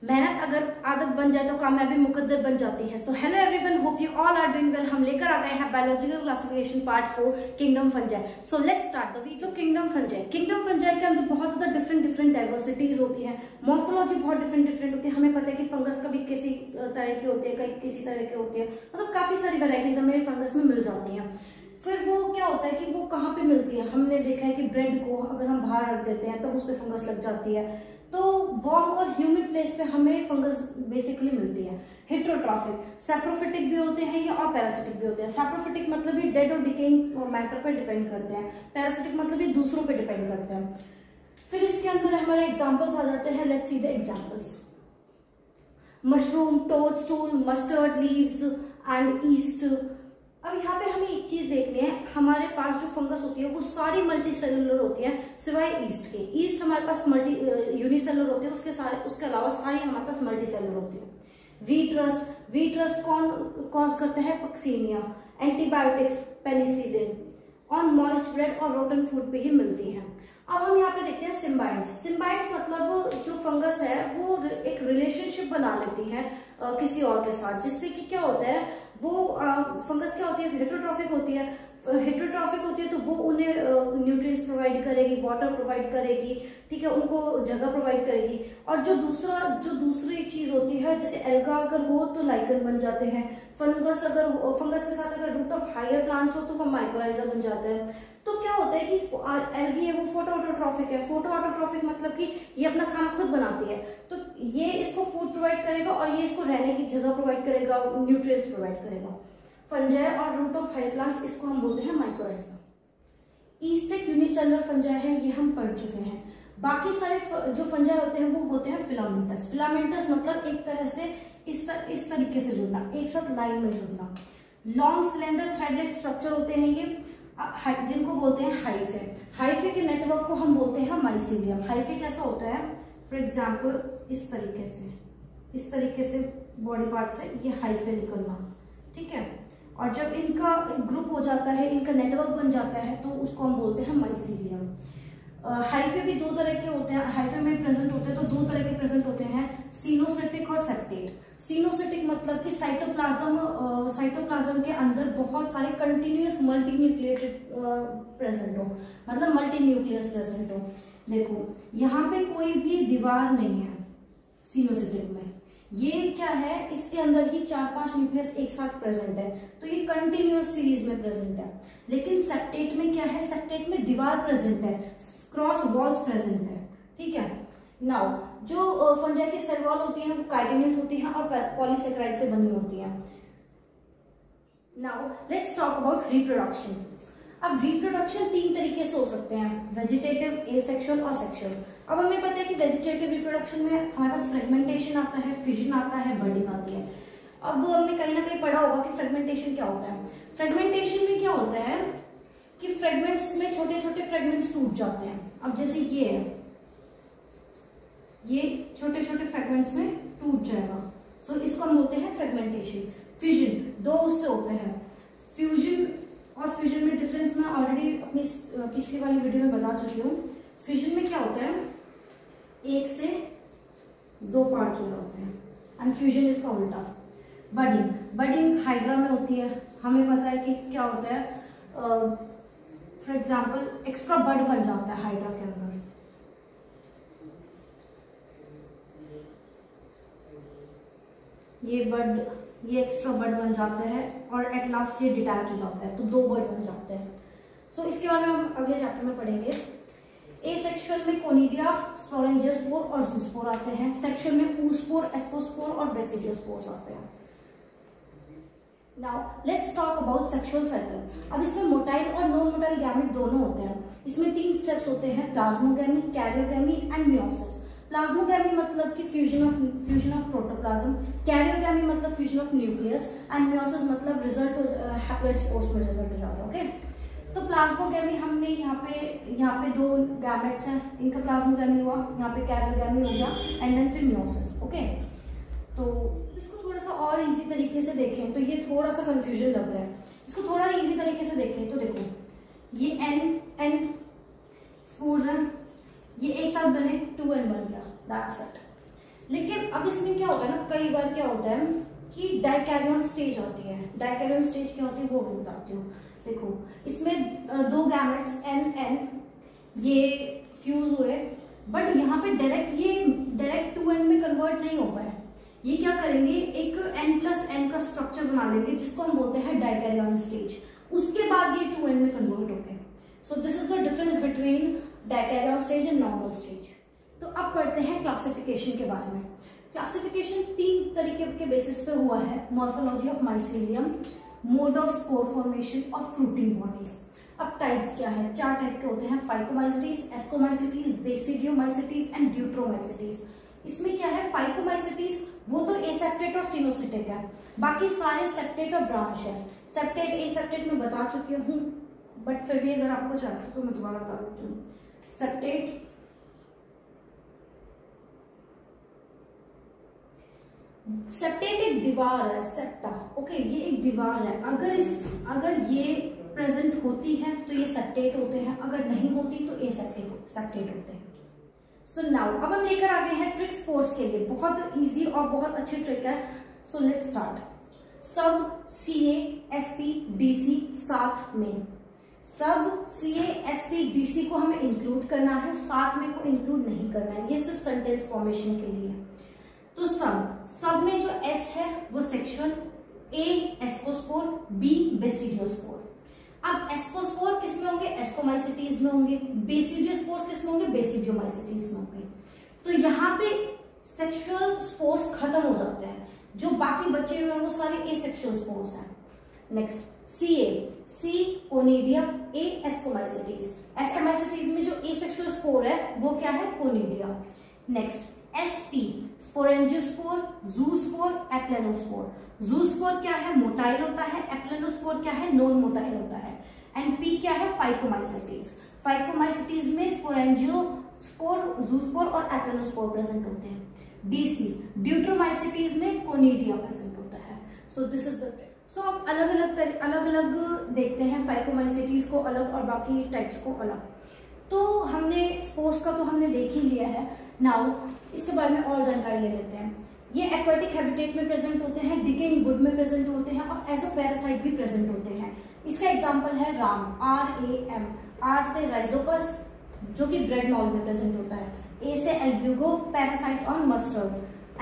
मेहनत अगर आदत बन जाए तो कामयाबी मुकद्दर बन जाती है। So hello everyone, hope you all are doing well. हम लेकर आ गए हैं biological classification part 4 kingdom fungi. So let's start the video. Kingdom fungi के अंदर बहुत ज्यादा डिफरेंट डाइवर्सिटीज होती है, मॉर्फोलॉजी बहुत डिफरेंट होती है। हमें पता है कि फंगस कभी किसी तरह की होती है, कहीं किसी तरह की होती है, मतलब काफी सारी वेराइटीज हमें फंगस में मिल जाती हैं। फिर वो क्या होता है कि वो कहाँ पे मिलती है। हमने देखा है कि ब्रेड को अगर हम बाहर रख देते हैं तब उस पर फंगस लग जाती है। तो वार्म और ह्यूमिड प्लेस पे हमें फंगस बेसिकली मिलती है। हेट्रोट्रॉफिक, सैप्रोफिटिक भी होते हैं ये और पैरासिटिक भी होते हैं। सैप्रोफिटिक मतलब ये डेड और डिकेइंग मैटर पर डिपेंड करते हैं, पैरासिटिक मतलब ये दूसरों पे डिपेंड करते हैं। फिर इसके अंदर हमारे एग्जाम्पल्स आ जाते हैं। Let's see the examples. Mushroom, toadstool, mustard leaves and yeast. अब यहाँ पे हमें एक चीज देखनी है, हमारे पास जो फंगस होती है वो सारी मल्टी सेलुलर होती है सिवाय ईस्ट के। ईस्ट हमारे पास यूनिसेलुलर होती है, उसके अलावा सारी हमारे पास मल्टी सेलुलर होती है। वीट रस्ट कौन कॉज करते हैं? Puccinia. Antibiotics penicillin on moist bread और रोटन फूड पे ही मिलती है। अब हम यहाँ पे देखते हैं सिम्बाइट्स। सिम्बाइट्स मतलब जो फंगस है वो एक रिलेशनशिप बना लेती है किसी और के साथ, जिससे कि क्या होता है वो फंगस क्या होती है, हेट्रोट्रॉफिक होती है। हेट्रोट्रॉफिक होती है तो वो उन्हें न्यूट्रिएंट्स प्रोवाइड करेगी, वाटर प्रोवाइड करेगी, ठीक है, उनको जगह प्रोवाइड करेगी। और जो दूसरी चीज होती है, जैसे एल्गा अगर हो तो लाइकन बन जाते हैं। फंगस के साथ अगर रूट ऑफ हायर प्लांट्स हो तो वो माइकोराइजा बन जाते हैं। तो क्या होता है कि एल्गी है वो फोटोऑटोट्रॉफिक है। फोटोऑटोट्रॉफिक मतलब कि ये अपना खाना खुद बनाती है, तो ये इसको फूड प्रोवाइड करेगा और ये इसको रहने की जगह प्रोवाइड करेगा, न्यूट्रिएंट्स प्रोवाइड करेगा। फंजाई और रूट ऑफ हाई प्लांट्स, इसको हम बोलते हैं माइकोराइजा। ईस्ट एक यूनिसेलुलर फंजाई है, ये हम पढ़ चुके हैं। बाकी सारे जो फंजाई होते हैं वो होते हैं फिलामेंटस। फिलामेंटस मतलब एक तरह से इस तरीके से जुड़ना, एक साथ लाइन में जुड़ना। Long cylinder thread like structure होते हैं ये, जिनको बोलते हैं हाइफे। हाइफे के नेटवर्क को हम बोलते हैं माइसीलियम। हाइफे कैसा होता है? फॉर एग्जाम्पल इस तरीके से बॉडी पार्ट से ये हाइफे निकलना, ठीक है। और जब इनका ग्रुप हो जाता है, इनका नेटवर्क बन जाता है, तो उसको हम बोलते हैं माइसीलियम। हाइफे भी दो तरह के होते हैं, हाइफे में प्रेजेंट होते हैं तो दो तरह के प्रेजेंट होते हैं, सिनोसिटिक और सेप्टेट। सिनोसिटिक मतलब कि साइटोप्लाज्म के अंदर बहुत सारे कंटिन्यूअस मल्टीन्यूक्लिएटेड प्रेजेंट हो, मतलब मल्टी न्यूक्लियस प्रेजेंट हो। देखो यहाँ पे कोई भी दीवार नहीं है सिनोसिटिक में। ये क्या है, इसके अंदर ही 4-5 न्यूक्लियस एक साथ प्रेजेंट है, तो ये कंटिन्यूअस सीरीज में प्रेजेंट है। लेकिन सेप्टेट में क्या है, सेप्टेट में दीवार प्रेजेंट है, क्रॉस वॉल्स प्रेजेंट है, ठीक है। नाउ जो फंजाई की सेल वॉल होती है वो काइटिनस होती है और पॉलीसेकेराइड से बनी होती है। Now let's talk about reproduction. अब रिप्रोडक्शन 3 तरीके से हो सकते हैं, वेजिटेटिव, एसेक्सुअल और सेक्सुअल। अब हमें पता है कि वेजिटेटिव रिप्रोडक्शन में हमारे पास फ्रेगमेंटेशन आता है, फिजन आता है, बर्डिंग आती है। अब हमने कहीं ना कहीं पढ़ा होगा कि फ्रेगमेंटेशन क्या होता है। फ्रेगमेंटेशन में क्या होता है कि फ्रेगमेंट्स में छोटे छोटे फ्रेगमेंट्स टूट जाते हैं। अब जैसे ये है, ये छोटे छोटे फ्रेगमेंट्स में टूट जाएगा, सो इसको हम बोलते हैं फ्रेगमेंटेशन। फ्यूजन 2 उससे होते हैं। फ्यूजन और फ्यूजन में डिफरेंस मैं ऑलरेडी अपनी पिछली वाली वीडियो में बता चुकी हूँ। फ्यूजन में क्या होता है, 1 से 2 पार्ट जुड़े होते हैं, एंड फ्यूजन इसका उल्टा। बडिंग हाइड्रा में होती है। हमें पता है कि क्या होता है, फॉर एग्जाम्पल एक्स्ट्रा बड बन जाता है हाइड्रा के अंदर। ये एक्स्ट्रा बड बन जाता है और एट लास्ट ये डिटैच हो जाता है, तो 2 बड बन जाते हैं। सो इसके बारे में हम अगले चैप्टर में पढ़ेंगे। एसेक्सुअल में कोनिडिया, स्पोरेंजियोस्पोर और जूस्पोर आते हैं। सेक्सुअल में oospore, एस्पोस्पोर और बेसिडियोस्पोर्स आते हैं। Now let's talk about sexual cycle. अब इसमें मोटाइल और नॉन मोटाइल गैमेट दोनों होते हैं। इसमें 3 स्टेप्स होते हैं, plasmogamy, karyogamy and meiosis. Plasmogamy मतलब कि फ्यूजन ऑफ प्रोटोप्लाज्म, कैरियोगैमी मतलब fusion of nucleus, and meiosis मतलब रिजल्ट हैप्लॉइड स्पोर्स में रिजल्ट हो जाता है। ओके, तो प्लाज्मोगैमी हमने यहाँ पे 2 गैमेट्स हैं, इनका प्लाज्मोगैमी हुआ, यहाँ पे कैरियोगैमी हो गया, एंड देन फिर मियोसिस। ओके, तो इसको थोड़ा सा और इजी तरीके से देखें तो ये थोड़ा सा कंफ्यूजन लग रहा है। इसको थोड़ा इजी तरीके से देखें तो देखो, ये एन स्पोर्स हैं, ये एक साथ बने 2n बन गया, दैट्स इट। लेकिन अब इसमें क्या होता है ना, कई बार क्या होता है कि डाइकैरियन स्टेज होती है। डाइकैरियन स्टेज क्या होती है वो मैं बताती हूँ। देखो इसमें दो गैमेट्स N ये फ्यूज हुए, बट यहाँ पे डायरेक्ट 2N में कन्वर्ट नहीं हो पाए। ये क्या करेंगे, एक N+N का स्ट्रक्चर बना लेंगे जिसको हम बोलते हैं डाइकैरियन स्टेज। उसके बाद ये 2N में कन्वर्ट हो गए। सो this is the difference between dikaryon stage and normal stage. तो अब पढ़ते हैं क्लासिफिकेशन के बारे में। क्लासिफिकेशन 3 तरीके के बेसिस पे हुआ है, morphology of mycelium, mode of spore formation और फ्रूटिंग बॉडीज। अब टाइप्स क्या है, 4 टाइप के होते हैं, phycomycetes, ascomycetes, basidiomycetes and Deuteromycetes. इसमें क्या है, फाइकोमाइसिटीज वो तो एसेप्टेट और सिनोसिटिक है, बाकी सारे सेप्टेट और ब्रांच है। सेप्टेट एसेप्टेट में बता चुकी हूँ, बट फिर भी अगर आपको चाहिए तो मैं दोबारा बता देती हूँ। सेप्टेट एक दीवार है, सेप्टा, ओके, ये एक दीवार है। अगर ये प्रेजेंट होती है तो ये सेप्टेट होते हैं, अगर नहीं होती तो एसेप्टेट होते हैं। सो नाउ अब हम लेकर आ गए हैं ट्रिक स्पोर्स के लिए। बहुत इजी और बहुत अच्छी ट्रिक है। सो लेट्स स्टार्ट। सब Ca Sp Dc साथ में, सब Ca Sp Dc को हमें इंक्लूड करना है, साथ में को इंक्लूड नहीं करना है। ये सिर्फ सेंटेंस फॉर्मेशन के लिए है। तो सब में जो S है वो sexual, A ascospore, B basidiospore. अब एस्कोस्पोर किस में होंगे, एस्कोमाइसिटीज में होंगे। बेसिडियोस्पोर्स किस में होंगे, बेसिडियोमाइसिटीज में होंगे। तो यहाँ पे सेक्सुअल स्पोर्स खत्म हो जाते हैं, जो बाकी बचे हुए हैं वो सारे एसेक्सुअल स्पोर्स हैं। Next C conidia, A ascomycetes. Ascomycetes में जो एसेक्सुअल स्पोर है वो क्या है, कोनिडिया। Next SP sporangiospore, zoospore, aplanospore. Zoospore क्या है, मोटाइल होता है, एप्लेनोस्पोर क्या है, नॉन मोटाइल होता है। एंड P क्या है, फाइकोमाइसिटीज। फाइकोमाइसिटीज में स्पोरेंजियोस्पोर, जूस्पोर और एप्लेनोस्पोर प्रेजेंट होते हैं। DC ड्यूट्रोमाइसिटीज में कोनिडिया प्रेजेंट होता है। So this is the trick. So आप अलग अलग देखते हैं, फाइकोमाइसिटीज को अलग और बाकी टाइप्स को अलग। तो हमने स्पोर्स का तो हमने देख ही लिया है। नाउ इसके बारे में और जानकारी ले लेते हैं। ये एक्वेटिक हैबिटेट में प्रेजेंट होते हैं, डिकेइंग वुड में प्रेजेंट होते हैं और एज अ पैरासाइट भी प्रेजेंट होते हैं। इसका एग्जांपल है राम, RAM। R से राइजोपस जो कि ब्रेड मॉल में प्रेजेंट होता है। A से Albugo, parasite on mustard.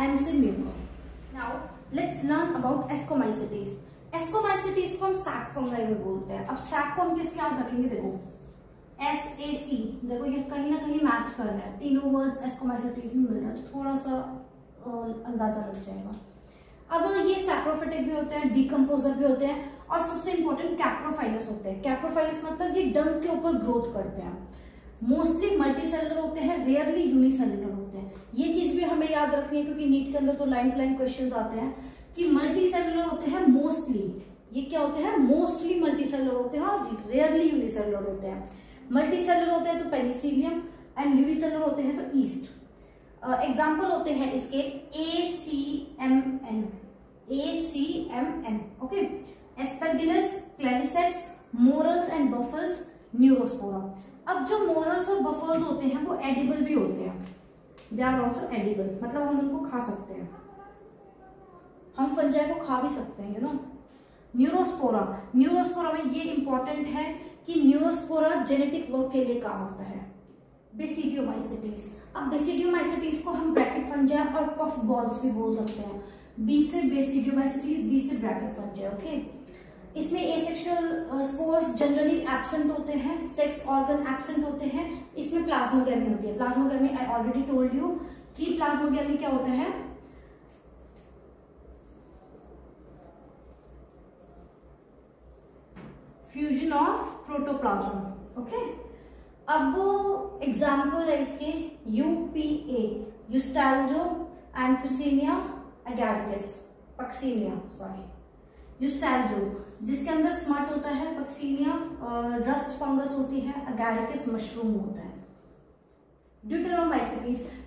M से muco. Now let's learn about ascomycetes. Ascomycetes को हम सैक फंगाई में बोलते हैं। अब सैक को हम किसके याद रखेंगे, देखो SAC, देखो ये कहीं ना कहीं मैच कर रहा है, तीनों वर्ड्स एस्कोमाइसिटीज में मिल रहा है, तो थोड़ा सा अंदाजा लग जाएगा। अब ये सैप्रोफिटिक भी होते हैं, डीकम्पोजर भी होते हैं और सबसे इंपॉर्टेंट कैप्रोफाइलस होते हैं। कैप्रोफाइलस मतलब ये डंक के ऊपर ग्रोथ करते हैं। मोस्टली मल्टीसेलुलर होते हैं, रेयरली यूनिसेलुलर होते हैं। ये चीज भी हमें याद रखनी है क्योंकि नीट के अंदर तो लाइन टू लाइन क्वेश्चंस आते हैं कि मल्टीसेलुलर होते हैं मोस्टली। ये क्या होते हैं, मोस्टली मल्टीसेलुलर होते हैं और रेयरली यूनिसेलुलर होते हैं। मल्टीसेलुलर होते हैं तो पेनिसिलियम एंड यूनिसेलुलर होते हैं तो ईस्ट। एग्जाम्पल होते हैं इसके ACMN, okay, Aspergillus, Claviceps, morels and truffles, Neurospora. अब जो मोरल्स और बफल्स होते हैं वो एडिबल भी होते हैं, दे आर आल्सो एडिबल, मतलब हम उनको खा सकते हैं, हम फंजाई को खा भी सकते हैं, यू नो। न्यूरोस्पोरा में ये इंपॉर्टेंट है कि न्यूरोस्पोरा जेनेटिक वर्क के लिए काम आता है। बेसिडियोमाइसिटीज, अब बेसिडियोमाइसिटीज को हम ब्रैकेट फंजाई और पफ बॉल्स भी बोल सकते हैं। B से बेसिडियोमाइसिटीज, B से ब्रैकेट फंजाई, ओके। इसमें एसेक्सुअल स्पोर्स जनरली एब्सेंट होते हैं, सेक्स ऑर्गन एब्सेंट होते हैं। इसमें प्लाज्मोगैमी होती है। Plasmogamy I already told you कि प्लाज्मोगैमी क्या होता है, फ्यूजन ऑफ प्रोटोप्लाज्म, ओके। अब एग्जाम्पल है इसके UPA, यूस्टैल्जो एंड पुसिनिया एगारिकस, यूस्टैल्जो जिसके अंदर स्मट होता है, पक्सीनिया रस्ट फंगस होती है, एगारिकस मशरूम होता है।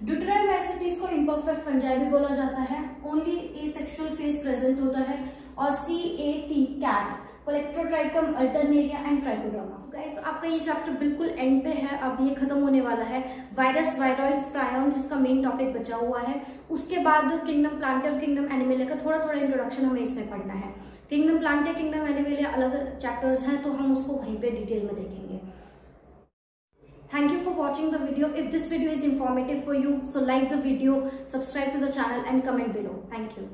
ड्यूटेरोमाइसिटीज को इम्परफेक्ट फंजाई भी बोला जाता है, ओनली एसेक्सुअल फेज प्रेजेंट होता है। और CAT cat Colletotrichum, Alternaria and Trichoderma. Guys आपका ये चैप्टर बिल्कुल एंड पे है, अब ये खत्म होने वाला है। वायरस, वायरॉइड्स, प्रायॉन्स इसका मेन टॉपिक बचा हुआ है। उसके बाद किंगडम प्लांटे और किंगडम एनिमले का थोड़ा थोड़ा इंट्रोडक्शन हमें इसमें पढ़ना है। किंगडम प्लांटे, किंगडम एनिमले अलग चैप्टर्स हैं, तो हम उसको वहीं पे डिटेल में देखेंगे। Thank you for watching the video. If this video is informative for you, so like the video, subscribe to the channel and comment below. Thank you.